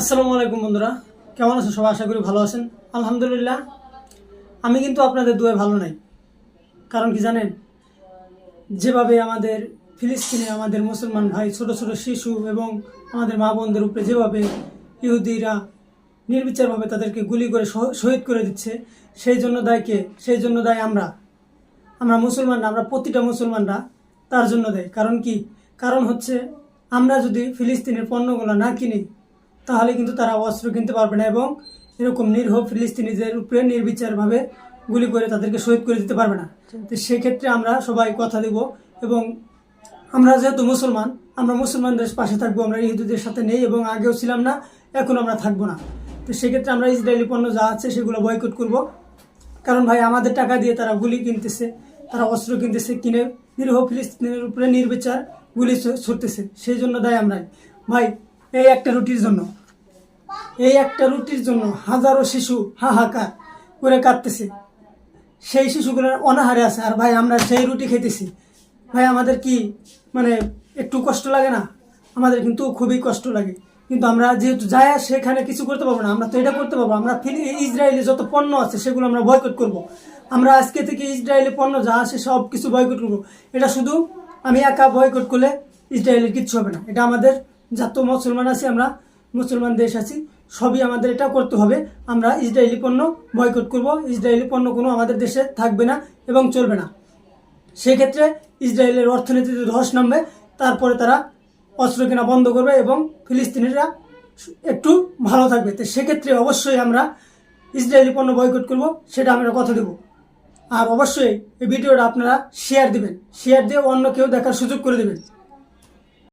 আসসালামু আলাইকুম বন্ধুরা, কেমন আছেন সবাই? আশা করি ভালো আছেন। আলহামদুলিল্লাহ, আমি কিন্তু আপনাদের দুয়ায় ভালো নাই। কারণ কি জানেন, যেভাবে আমাদের ফিলিস্তিনে আমাদের মুসলমান ভাই, ছোট ছোট শিশু এবং আমাদের মা বোনদের উপরে যেভাবে ইহুদিরা নির্বিচারভাবে তাদেরকে গুলি করে শহীদ করে দিচ্ছে, সেই জন্য দায় কে? সেই জন্য দায় আমরা মুসলমানরা, আমরা প্রতিটা মুসলমানরা তার জন্য দেয়। কারণ কি? কারণ হচ্ছে আমরা যদি ফিলিস্তিনের পণ্যগুলো না কিনি, তাহলে কিন্তু তারা অস্ত্র কিনতে পারবে না এবং এরকম নিরীহ ফিলিস্তিনিদের উপরে নির্বিচারভাবে গুলি করে তাদেরকে শহীদ করে দিতে পারবে না। তো সেক্ষেত্রে আমরা সবাই কথা দেব এবং আমরা যেহেতু মুসলমান, আমরা মুসলমানদের পাশে থাকবো। আমরা ইহুদিদের সাথে নেই এবং আগেও ছিলাম না, এখন আমরা থাকবো না। তো সেক্ষেত্রে আমরা ইসরায়েলি পণ্য যা আছে সেগুলো বয়কট করব। কারণ ভাই, আমাদের টাকা দিয়ে তারা গুলি কিনতেছে, তারা অস্ত্র কিনতেছে, কিনে নিরীহ ফিলিস্তিনের উপরে নির্বিচার গুলি ছুটতেছে। সেই জন্য দায় আমরাই। ভাই, এই একটা রুটির জন্য হাজারো শিশু হাহাকার করে কাঁদতেছে। সেই শিশুগুলোর অনাহারে আছে, আর ভাই আমরা সেই রুটি খেতেছি। ভাই, আমাদের কি মানে একটু কষ্ট লাগে না? আমাদের কিন্তু খুবই কষ্ট লাগে। কিন্তু আমরা যেহেতু যাই সেখানে কিছু করতে পারবো না, আমরা তো এটা করতে পারবো। আমরা ইসরায়েলি যত পণ্য আছে সেগুলো আমরা বয়কট করব। আমরা আজকে থেকে ইসরায়েলি পণ্য যা আছে সব কিছু বয়কট করবো। এটা শুধু আমি একা বয়কট করলে ইসরায়েলের কিচ্ছু হবে না। এটা আমাদের যত মুসলমান আছি, আমরা মুসলমান দেশ আছি, সবই আমাদের এটা করতে হবে। আমরা ইসরায়েলি পণ্য বয়কট করব। ইসরায়েলি পণ্য কোনো আমাদের দেশে থাকবে না এবং চলবে না। সেক্ষেত্রে ইসরায়েলের অর্থনীতিতে ধস নামবে, তারপরে তারা অস্ত্র কেনা বন্ধ করবে এবং ফিলিস্তিনিরা একটু ভালো থাকবে। তো সেক্ষেত্রে অবশ্যই আমরা ইসরায়েলি পণ্য বয়কট করব, সেটা আমরা কথা দেব। আর অবশ্যই এই ভিডিওটা আপনারা শেয়ার দিবেন, শেয়ার দিয়ে অন্য কেউ দেখার সুযোগ করে দেবেন।